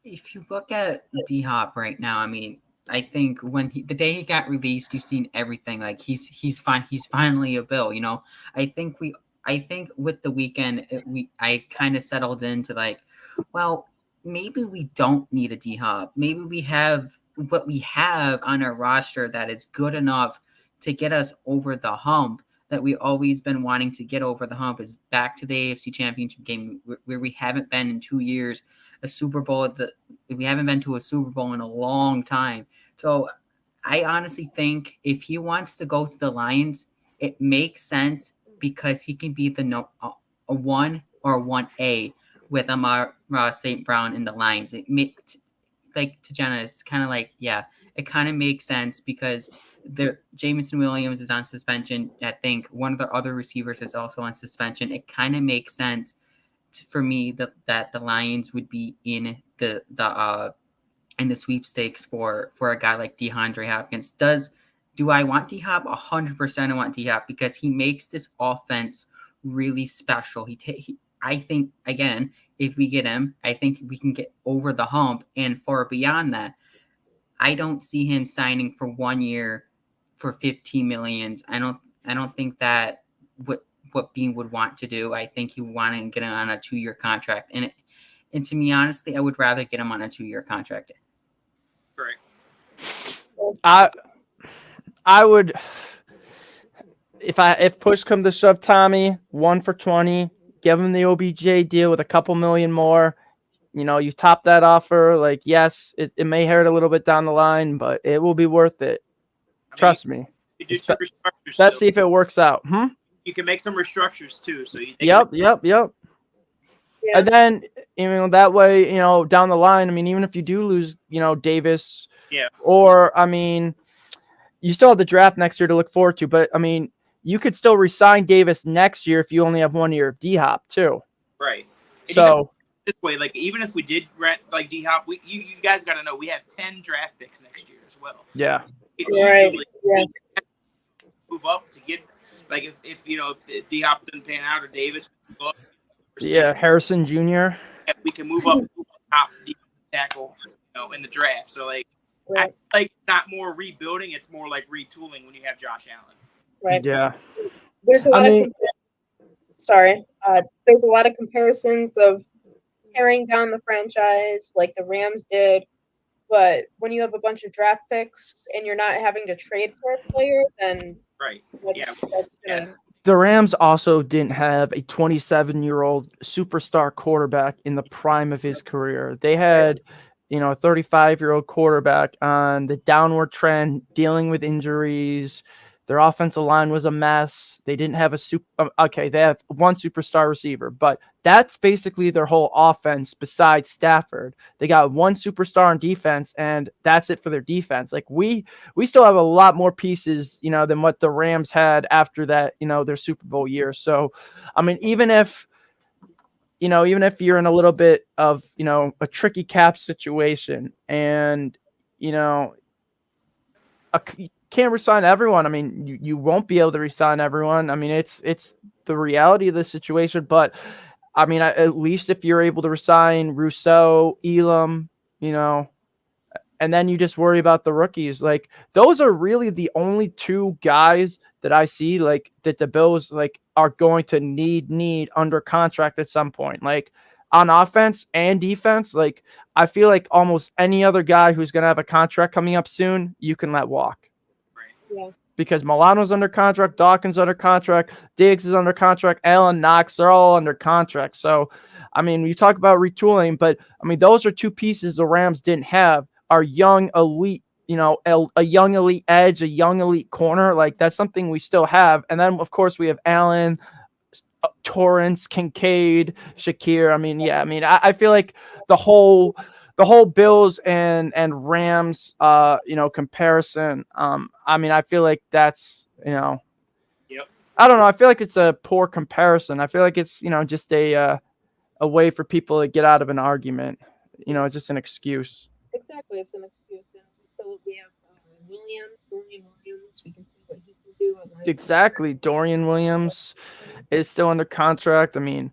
If you look at D-Hop right now, I mean, I think when the day he got released, you've seen everything. He's fine. He's finally a Bill, I think with the weekend, I kind of settled into well, maybe we don't need a D-Hop. Maybe we have what we have on our roster that is good enough to get us over the hump that we've always been wanting to get over the hump is back to the AFC Championship game where we haven't been in 2 years, a Super Bowl. We haven't been to a Super Bowl in a long time. So I honestly think if he wants to go to the Lions, it makes sense because he can be a 1 or 1A with Amon-Ra St. Brown in the Lions. It makes, to Jenna, it's kind of it kind of makes sense because Jameson Williams is on suspension. I think one of the other receivers is also on suspension. It kind of makes sense for me that the Lions would be in the sweepstakes for a guy like DeAndre Hopkins. Does Do I want D-Hop? 100% I want D-Hop because he makes this offense really special. I think, again, if we get him, I think we can get over the hump. And for beyond that, I don't see him signing for 1 year for $15 million. I don't think that what Bean would want to do. I think he would want to get him on a 2-year contract. And to me, honestly, I would rather get him on a 2-year contract. Correct. I would, if push come to shove, Tommy, 1 for 20, give him the OBJ deal with a couple million more. You know, you top that offer. Like, yes, it may hurt a little bit down the line, but it will be worth it. Trust me. You do some restructures. Let's see if it works out. You can make some restructures too. So you Yep. Yeah. And then, that way, down the line, I mean, even if you do lose, Davis, or, I mean, you still have the draft next year to look forward to, but I mean, you could still re-sign Davis next year if you only have 1 year of D-Hop too. Right. And so this way, like, even if we did rent like D-Hop, you guys got to know we have 10 draft picks next year as well. Yeah. Right. Move up to get, like, if D-Hop doesn't pan out or Davis, go up. Yeah, Harrison Jr. We can move up top tackle, in the draft. So like, I feel like not more rebuilding; it's more like retooling when you have Josh Allen. Right. Yeah. There's a lot there's a lot of comparisons of tearing down the franchise like the Rams did, but when you have a bunch of draft picks and you're not having to trade for a player, then the Rams also didn't have a 27-year-old superstar quarterback in the prime of his career. They had, a 35-year-old quarterback on the downward trend, dealing with injuries. Their offensive line was a mess. They didn't have they have one superstar receiver, but that's basically their whole offense besides Stafford. They got one superstar on defense, and that's it for their defense. Like, we still have a lot more pieces, than what the Rams had after that, their Super Bowl year. So, I mean, even if you're in a little bit of, a tricky cap situation and, you can't resign everyone. I mean, you won't be able to resign everyone. I mean, it's the reality of the situation. But I mean, at least if you're able to resign Rousseau, Elam, and then you just worry about the rookies. Like, those are really the only two guys that I see, like, that the Bills are going to need under contract at some point. Like, on offense and defense, like, I feel like almost any other guy who's going to have a contract coming up soon, you can let walk. Yeah. Because Milano's under contract, Dawkins under contract, Diggs is under contract, Allen, Knox, they're all under contract. So, I mean, you talk about retooling, but I mean, those are two pieces the Rams didn't have. Our young elite, a young elite edge, a young elite corner, like, that's something we still have. And then, of course, we have Allen, Torrance, Kincaid, Shakir. I mean, I feel like the whole Bills and Rams, comparison. I mean, I feel like that's, Yep. I don't know. I feel like it's a poor comparison. I feel like it's, just a way for people to get out of an argument. It's just an excuse. Exactly, it's an excuse. And so we have Dorian Williams. We can see what he can do. Exactly, Dorian Williams is still under contract. I mean,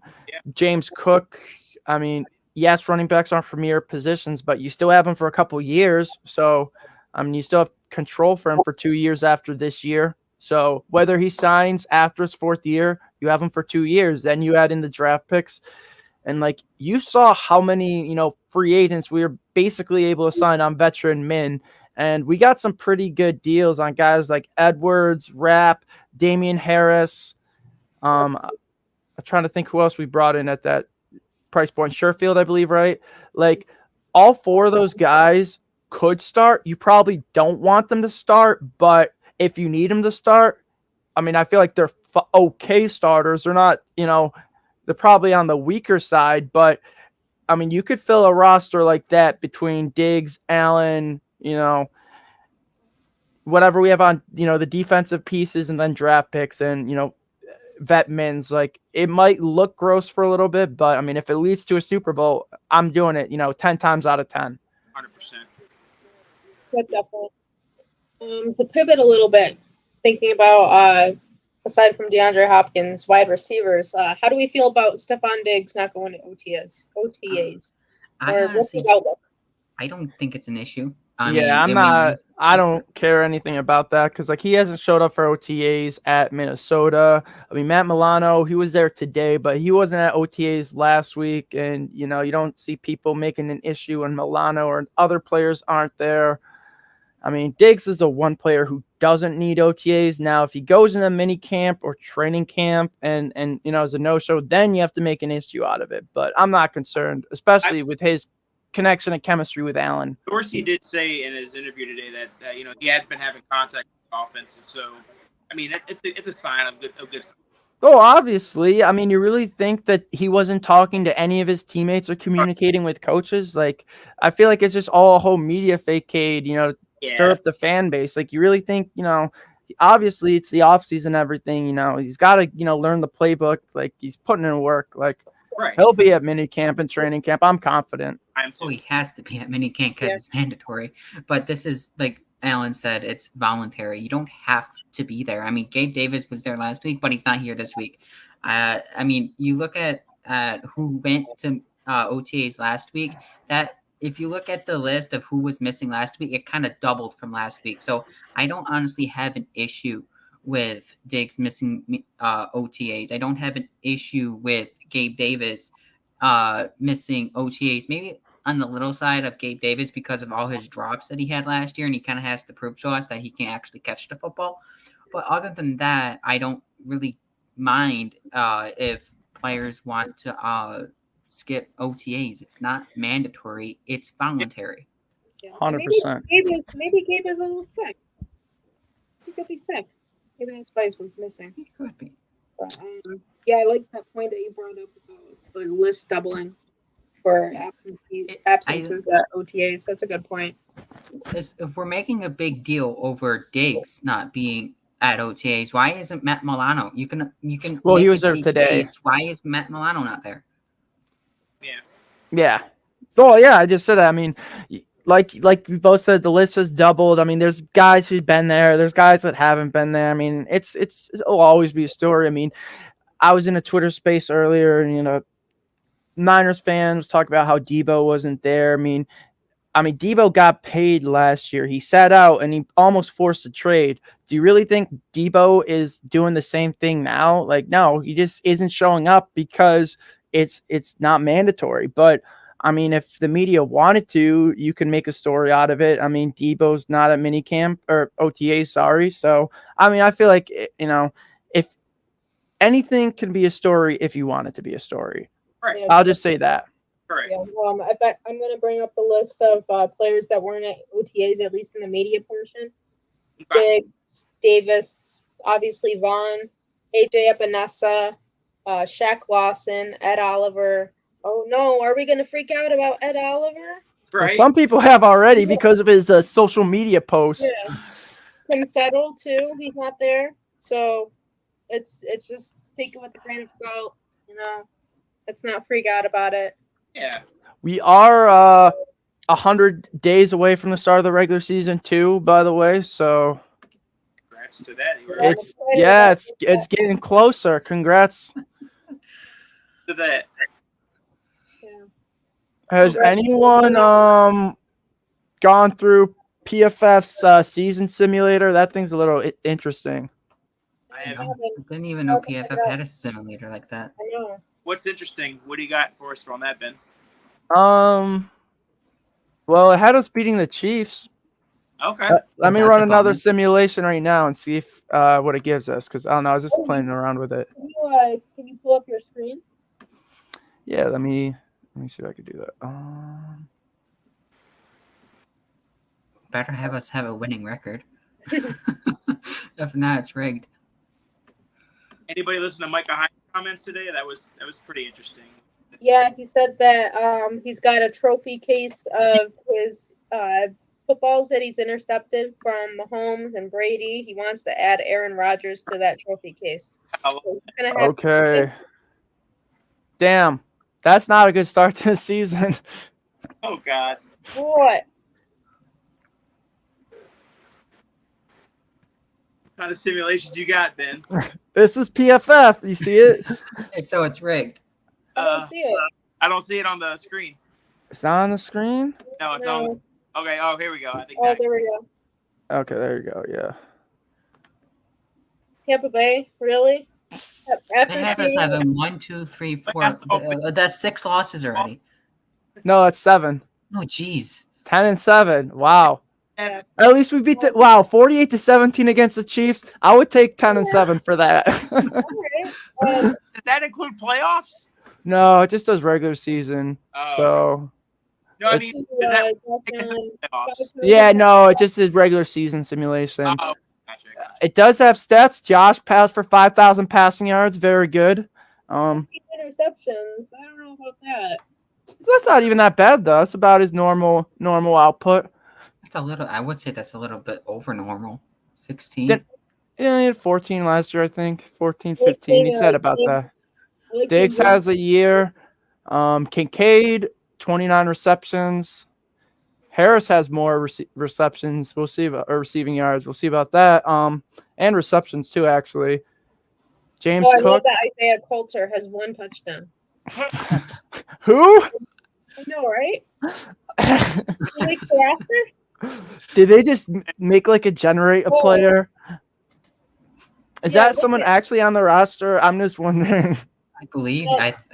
James Cook. I mean, yes, running backs aren't premier positions, but you still have them for a couple years. So, I mean, you still have control for him for 2 years after this year. So whether he signs after his 4th year, you have him for 2 years. Then you add in the draft picks. And, like, you saw how many, free agents we were basically able to sign on veteran min. And we got some pretty good deals on guys like Edwards, Rapp, Damian Harris. I'm trying to think who else we brought in at that price point. Sherfield, I believe, right? Like, all 4 of those guys could start. You probably don't want them to start, but if you need them to start, I mean, I feel like they're okay starters. They're not, they're probably on the weaker side, but I mean, you could fill a roster like that between Diggs, Allen, whatever we have on, the defensive pieces and then draft picks and, vet mins. Like, it might look gross for a little bit, but I mean, if it leads to a Super Bowl, I'm doing it, 10 times out of 10. 100%. Yeah, definitely. To pivot a little bit, thinking about aside from DeAndre Hopkins, wide receivers, how do we feel about Stephon Diggs not going to OTAs? I What's his honestly, outlook? I don't think it's an issue. I don't care anything about that because like he hasn't showed up for OTAs at Minnesota. I mean, Matt Milano, he was there today, but he wasn't at OTAs last week. And you know, you don't see people making an issue when Milano or other players aren't there. I mean, Diggs is the one player who doesn't need OTAs. Now, if he goes in a mini camp or training camp and you know, is a no-show, then you have to make an issue out of it. But I'm not concerned, especially with his connection and chemistry with Allen. Dorsey did say in his interview today that you know he has been having contact with offenses. So, I mean, it's a sign of good. Oh, obviously. I mean, you really think that he wasn't talking to any of his teammates or communicating with coaches? Like, I feel like it's just all a whole media facade, you know, stir up the fan base. Like, you really think, you know, obviously it's the offseason and everything, you know, he's got to, you know, learn the playbook. Like, he's putting in work. Like, he'll be at mini camp and training camp. I'm confident. He has to be at mini camp because it's mandatory. But this is, like Alan said, it's voluntary. You don't have to be there. I mean, Gabe Davis was there last week, but he's not here this week. I mean, you look at who went to OTAs last week, that if you look at the list of who was missing last week, it kind of doubled from last week. So I don't honestly have an issue with Diggs missing OTAs. I don't have an issue with Gabe Davis missing OTAs. Maybe on the little side of Gabe Davis because of all his drops that he had last year, and he kind of has to prove to us that he can actually catch the football. But other than that, I don't really mind if players want to skip OTAs. It's not mandatory. It's voluntary. 100%. Maybe Gabe is a little sick. He could be sick. Maybe that's why he's missing. He could be. But, yeah, I like that point that you brought up about the list doubling for absences at OTAs. That's a good point. If we're making a big deal over Diggs not being at OTAs, why isn't Matt Milano? You can. Well, he was there today. Why is Matt Milano not there? Yeah. Oh, yeah. I just said that. I mean, like we both said, the list has doubled. I mean, there's guys who've been there. There's guys that haven't been there. I mean, it'll always be a story. I mean, I was in a Twitter space earlier, and you know, Niners fans talk about how Debo wasn't there. I mean, Debo got paid last year. He sat out and he almost forced a trade. Do you really think Debo is doing the same thing now? Like, no, he just isn't showing up because it's not mandatory. But I mean, if the media wanted to, you can make a story out of it. I mean, Debo's not at minicamp or OTA, sorry. So, I mean, I feel like, you know, if anything can be a story if you want it to be a story. Right. I'll just say that. Correct. Yeah, I bet I'm going to bring up the list of players that weren't at OTAs, at least in the media portion. Diggs, Davis, obviously Vaughn, AJ Epinesa, Shaq Lawson, Ed Oliver. Oh no, are we going to freak out about Ed Oliver? Right. Well, some people have already because of his social media posts. Yeah. Tim Settle too. He's not there, so it's just take it with a grain of salt. You know, let's not freak out about it. Yeah. We are 100 days away from the start of the regular season too, by the way. So congrats to that. It's getting closer. Congrats to that. Yeah. Has anyone gone through PFF's season simulator? That thing's a little interesting. I didn't even know PFF had a simulator like that. I know. What's interesting? What do you got for us on that, Ben? Well, it had us beating the Chiefs. Okay. Let me run another simulation right now and see if what it gives us, because I don't know. I was just playing around with it. Can you pull up your screen? Yeah, let me see if I can do that. Better have us have a winning record. If not, it's rigged. Anybody listen to Micah Hyde's comments today? That was pretty interesting. Yeah, he said that he's got a trophy case of his footballs that he's intercepted from Mahomes and Brady. He wants to add Aaron Rodgers to that trophy case. So okay. Damn. That's not a good start to the season. Oh, God. What? kind of simulations you got, Ben? This is PFF. You see it? So it's rigged. I don't see it. I don't see it on the screen. It's not on the screen? No, it's on. Okay. Oh, here we go. I think. Oh, there we go. Okay, there you go. Yeah. Tampa Bay, really? They have us having 1, 2, 3, 4. That's 6 losses already. No, it's 7. Oh, jeez. 10-7. Wow. Yeah. At least we beat the 48-17 against the Chiefs. I would take 10-7 for that. Okay. Does that include playoffs? No, it just does regular season. Oh. So No, I mean, is that Definitely. playoffs? yeah, no, it just is regular season simulation. Oh, gotcha. It does have stats. Josh passed for 5,000 passing yards. Very good. 15 interceptions. I don't know about that. That's not even that bad though. It's about his normal output. That's a little. I would say that's a little bit over normal. 16. Yeah, he had 14 last year, I think. 14, 15. He said about that. Diggs has a year. Kincaid, 29 receptions. Harris has more receptions. We'll see about, or receiving yards. We'll see about that. And receptions too, actually. James I love Cook. that Isaiah Coulter has 1 touchdown. Who? I know, right? 2 weeks after? Did they just make like a generate a player? Is that someone actually on the roster? I'm just wondering. I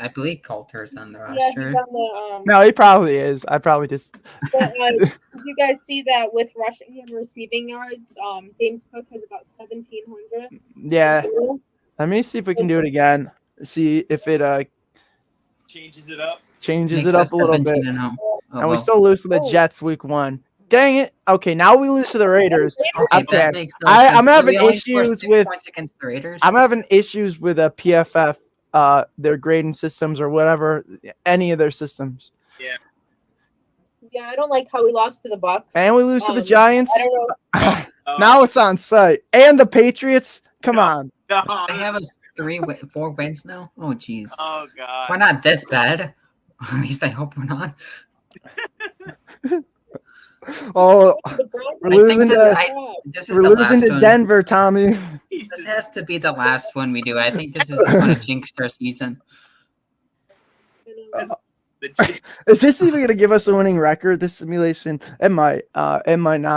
believe Coulter's on the roster. Yeah, he's on the, No, he probably is. I probably just. But, did you guys see that with rushing and receiving yards? James Cook has about 1,700. Yeah. Let me see if we can do it again. See if it Changes it up. changes it up a little bit. And we well. still lose to the Jets week 1. Dang it. Okay, now we lose to the Raiders. Okay, Okay. that makes no I'm sense. having We only scored issues 6 with- points against the Raiders. I'm having issues with a PFF, their grading systems or whatever, any of their systems. Yeah, I don't like how we lost to the Bucks. And we lose to the Giants. I don't know. Now it's on site. And the Patriots. Come on. No. They have us 4 wins now. Oh, jeez. Oh God. We're not this bad. At least I hope we're not. Oh, The Browns we're I losing think to, this is we're the losing last to one. Denver, Tommy. This has to be the last one we do. I think this is going to jinx our season. Is this even going to give us a winning record, this simulation? It might not,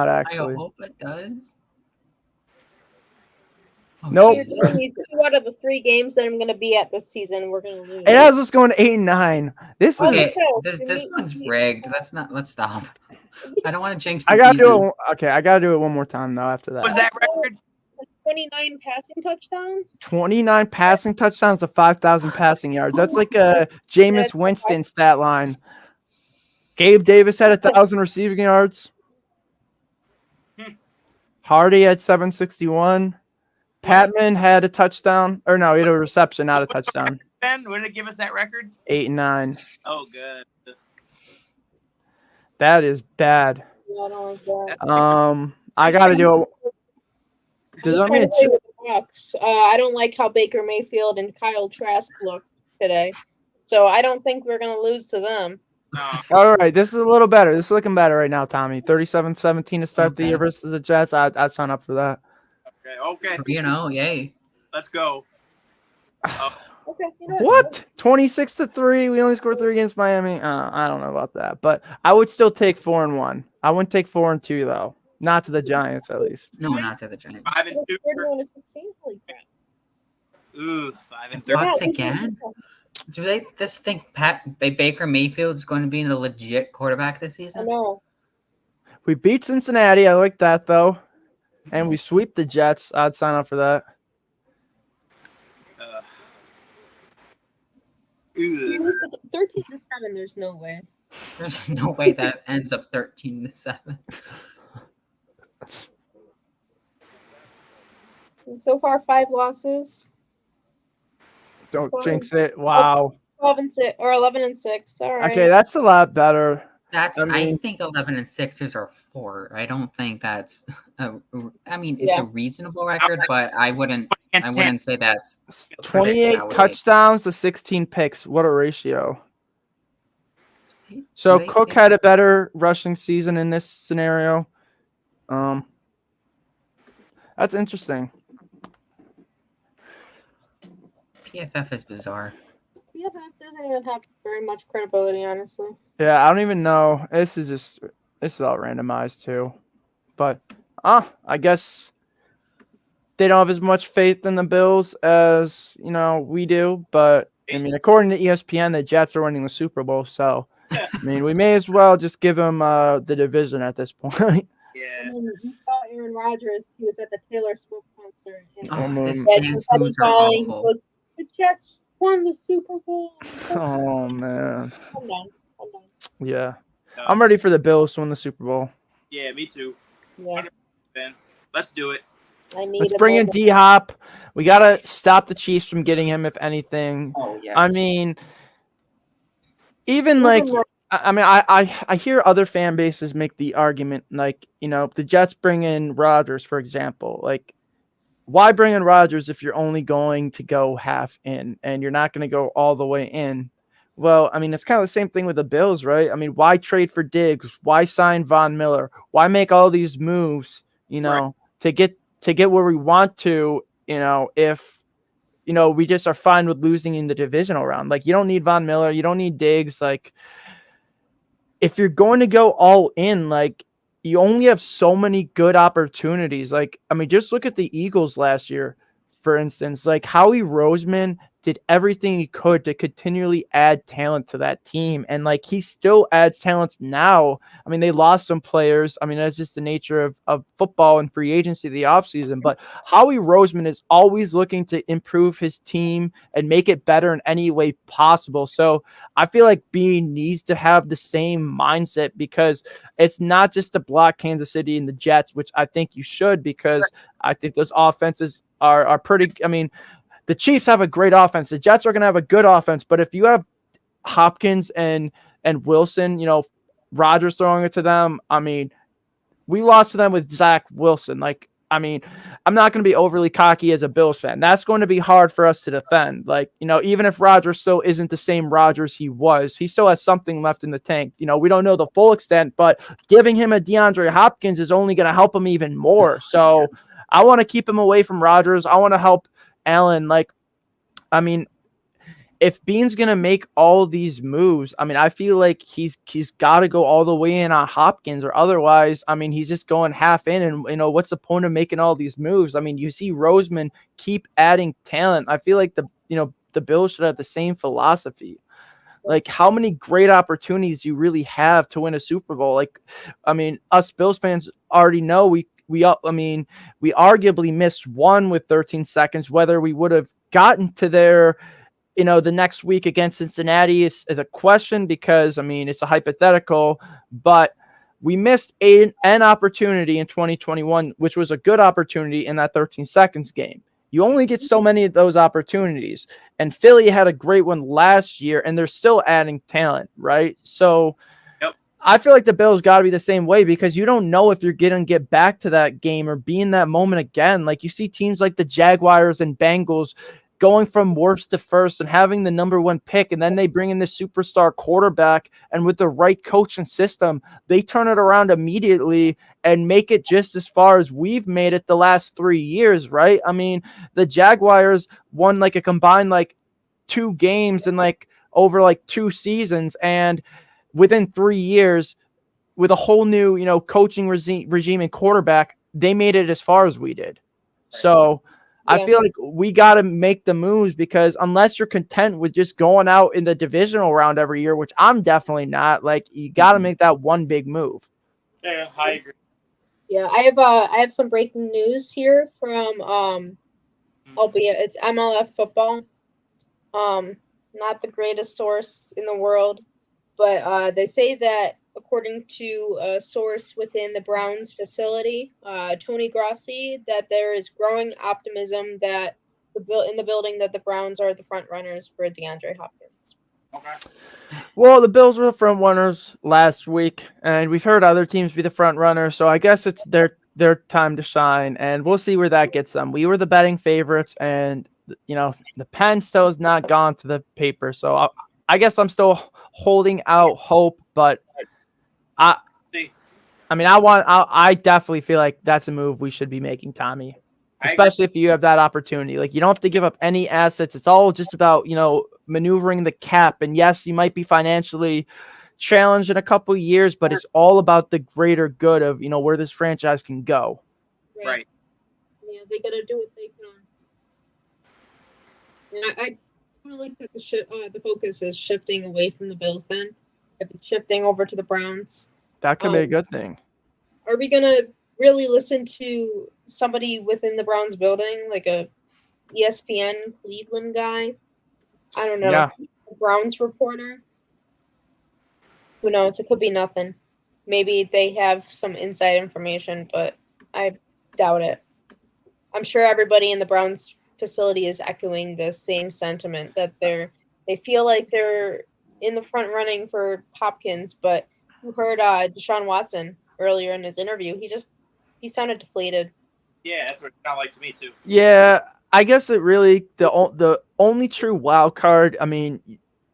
I actually. hope it does. Oh, Nope. You're jeez. telling me 2 out of the 3 games that I'm going to be at this season, we're going to lose. It has us going 8-9. This is. Okay, so this one's rigged. Let's stop. I don't want to jinx the I gotta season. do it. Okay, I gotta do it one more time though. After that, Was that record? 29 passing touchdowns? 29 passing touchdowns to 5,000 passing yards. That's like a Jameis Winston stat line. Gabe Davis had 1,000 receiving yards. Hardy had 761. Patman had a touchdown, or no, he had a reception, not a touchdown. Ben, would it give us that record? 8-9. Oh, good. That is bad. Yeah, I don't like that. I gotta do it. Does Just that trying mean to play with the Bucks. I don't like how Baker Mayfield and Kyle Trask look today. So I don't think we're going to lose to them. No. all right? This is a little better. This is looking better right now, Tommy. 37-17 to start the Okay. year versus the Jets. I'd sign up for that. Okay. Yay. Let's go. Okay. You know What? 26-3. We only scored 3 against Miami. I don't know about that, but I would still take 4-1. I wouldn't take 4-2 though. Not to the Giants, at least. No, not to the Giants. 5-2. We're 31-16. Holy crap. Ooh, 5-3. Bucks Yeah, again? Do they just think Baker Mayfield is going to be a legit quarterback this I season? know. We beat Cincinnati. I like that though, and we sweep the Jets. I'd sign up for that. Ugh. 13-7, there's no way. There's no way that ends up 13-7. And so far, 5 losses. Don't jinx it. Wow. 12-6 or 11-6. All right. Okay, that's a lot better. I mean- think 11-6 is our floor. I don't think that's. It's a reasonable record, but I wouldn't say that's 28 prediction, touchdowns to 16 picks. What a ratio. So They- Cook they- had a better rushing season in this scenario. That's interesting. PFF is bizarre. PFF doesn't even have very much credibility, honestly. Yeah, I don't even know. This is all randomized too. But I guess they don't have as much faith in the Bills as, we do. But I mean, according to ESPN, the Jets are winning the Super Bowl, so I mean, we may as well just give them the division at this point. Yeah. I mean, we saw Aaron Rodgers. He was at the Taylor Swift concert. His and dance moves are awful. The Jets won the Super Bowl. Oh man. I'm done. Yeah, I'm ready for the Bills to win the Super Bowl. Yeah, me too. Yeah. Ben, let's do it. Let's bring in D-Hop. We gotta stop the Chiefs from getting him, if anything. Oh yeah. I mean, even like, I mean, I hear other fan bases make the argument, like, the Jets bring in Rodgers, for example. Like, why bring in Rodgers if you're only going to go half in and you're not going to go all the way in? Well, I mean, it's kind of the same thing with the Bills, right? I mean, why trade for Diggs? Why sign Von Miller? Why make all these moves, Right. to get where we want to, if, we just are fine with losing in the divisional round. Like, you don't need Von Miller. You don't need Diggs. Like, if you're going to go all in, like, you only have so many good opportunities. Like, I mean, just look at the Eagles last year, for instance. Like, Howie Roseman did everything he could to continually add talent to that team. And, like, he still adds talents now. I mean, they lost some players. I mean, that's just the nature of football and free agency of the offseason. But Howie Roseman is always looking to improve his team and make it better in any way possible. So I feel like Bean needs to have the same mindset, because it's not just to block Kansas City and the Jets, which I think you should, because I think those offenses are pretty. I mean, the Chiefs have a great offense. The Jets are going to have a good offense. But if you have Hopkins and Wilson, Rodgers throwing it to them, I mean, we lost to them with Zach Wilson. Like, I mean, I'm not going to be overly cocky as a Bills fan. That's going to be hard for us to defend. Like, even if Rodgers still isn't the same Rodgers he was, he still has something left in the tank. We don't know the full extent, but giving him a DeAndre Hopkins is only going to help him even more. So I want to keep him away from Rodgers. I want to help Allen. Like, I mean, if Bean's going to make all these moves, I mean, I feel like he's got to go all the way in on Hopkins, or otherwise, I mean, he's just going half in, and, what's the point of making all these moves? I mean, you see Roseman keep adding talent. I feel like the Bills should have the same philosophy. Like, how many great opportunities do you really have to win a Super Bowl? Like, I mean, us Bills fans already know we arguably missed one with 13 seconds. Whether we would have gotten to there, the next week against Cincinnati is a question, because, I mean, it's a hypothetical, but we missed an opportunity in 2021, which was a good opportunity in that 13 seconds game. You only get so many of those opportunities, and Philly had a great one last year, and they're still adding talent, right? So I feel like the Bills got to be the same way, because you don't know if you're going to get back to that game or be in that moment again. Like, you see teams like the Jaguars and Bengals going from worst to first and having the number one pick, and then they bring in this superstar quarterback, and with the right coach and system, they turn it around immediately and make it just as far as we've made it the last 3 years, right? I mean, the Jaguars won like a combined 2 games in over 2 seasons, and within 3 years, with a whole new, coaching regime and quarterback, they made it as far as we did. So I feel like we got to make the moves, because unless you're content with just going out in the divisional round every year, which I'm definitely not, like, you got to make that one big move. Yeah, I agree. Yeah, I have some breaking news here from albeit it's MLF football. Not the greatest source in the world, but they say that, according to a source within the Browns facility, Tony Grossi, that there is growing optimism that in the building that the Browns are the front runners for DeAndre Hopkins. Okay. Well, the Bills were the front runners last week, and we've heard other teams be the front runners, so I guess it's their time to shine, and we'll see where that gets them. We were the betting favorites, and the pen still has not gone to the paper, so I guess I'm still holding out hope, but I definitely feel like that's a move we should be making, Tommy. especially if you have that opportunity. Like, you don't have to give up any assets. It's all just about, maneuvering the cap. And yes, you might be financially challenged in a couple of years, but it's all about the greater good of, where this franchise can go. Right. Yeah, they got to do what they can. And I like that the focus is shifting away from the Bills then. If it's shifting over to the Browns. That could be a good thing. Are we going to really listen to somebody within the Browns building, like a ESPN Cleveland guy? I don't know. Yeah. A Browns reporter? Who knows? It could be nothing. Maybe they have some inside information, but I doubt it. I'm sure everybody in the Browns facility is echoing the same sentiment that they feel like they're in the front running for Hopkins, but you heard Deshaun Watson earlier in his interview. He sounded deflated. Yeah, that's what it sounded like to me too. Yeah, I guess it really the only true wild card. I mean,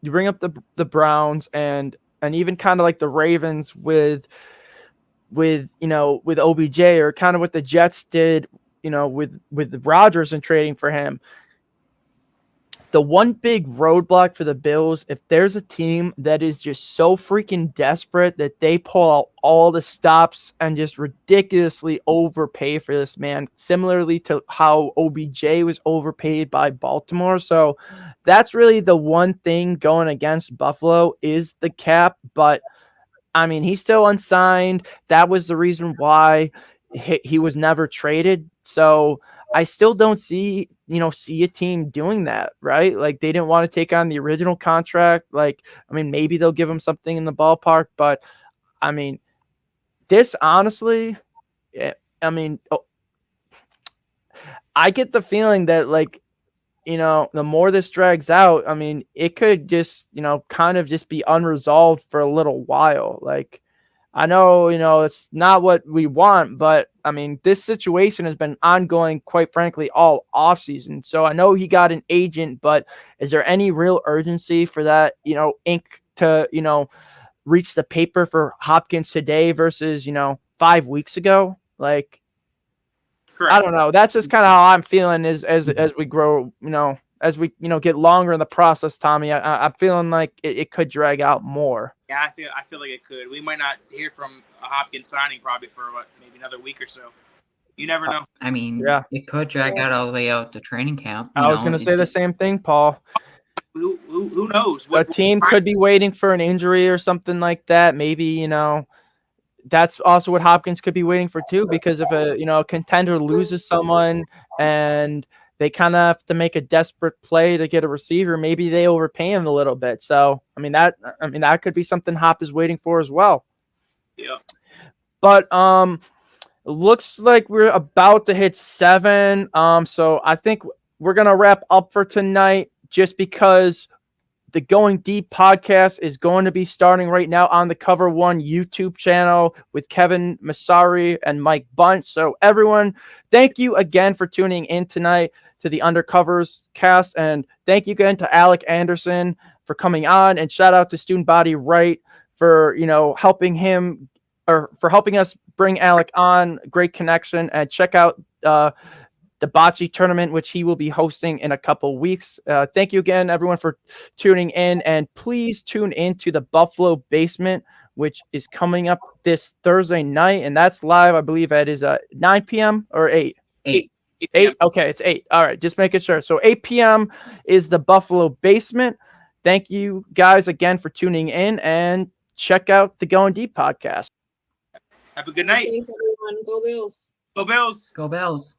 you bring up the Browns and even kind of like the Ravens with OBJ, or kind of what the Jets did, with Rodgers and trading for him. The one big roadblock for the Bills, if there's a team that is just so freaking desperate that they pull out all the stops and just ridiculously overpay for this man, similarly to how OBJ was overpaid by Baltimore. So that's really the one thing going against Buffalo is the cap. But I mean, he's still unsigned. That was the reason why he was never traded. So I still don't see a team doing that, right? Like, they didn't want to take on the original contract. Like, I mean, maybe they'll give him something in the ballpark, but I mean, this honestly, I mean, I get the feeling that, like, the more this drags out, I mean, it could just, kind of just be unresolved for a little while. Like, I know, it's not what we want, but I mean, this situation has been ongoing, quite frankly, all offseason. So I know he got an agent, but is there any real urgency for that, ink to, reach the paper for Hopkins today versus, 5 weeks ago? Like, correct. I don't know. That's just kind of how I'm feeling as we grow, as we get longer in the process, Tommy. I'm feeling like it could drag out more. Yeah, I feel like it could. We might not hear from a Hopkins signing probably for maybe another week or so. You never know. I mean, yeah, it could drag out all the way out to training camp. I was going to say the same thing, Paul. Who knows? A team could be waiting for an injury or something like that. Maybe, that's also what Hopkins could be waiting for too, because if a contender loses someone and they kind of have to make a desperate play to get a receiver, maybe they overpay him a little bit. So, I mean, that could be something Hop is waiting for as well. Yeah. But looks like we're about to hit 7. So I think we're going to wrap up for tonight, just because the Going Deep podcast is going to be starting right now on the Cover One YouTube channel with Kevin Masari and Mike Bunch. So everyone, thank you again for tuning in tonight to the Undercovers cast. And thank you again to Alec Anderson for coming on, and shout out to Student Body Right for, helping him, or for helping us bring Alec on. Great connection. And check out, the bocce tournament, which he will be hosting in a couple weeks. Thank you again, everyone, for tuning in, and please tune in to the Buffalo Basement, which is coming up this Thursday night, and that's live, I believe, at 9 p.m. or 8? 8. 8. Okay, it's 8. All right, just making sure. So 8 p.m. is the Buffalo Basement. Thank you guys again for tuning in, and check out the Going Deep podcast. Have a good night. Thanks, everyone. Go Bills. Go Bills. Go Bills.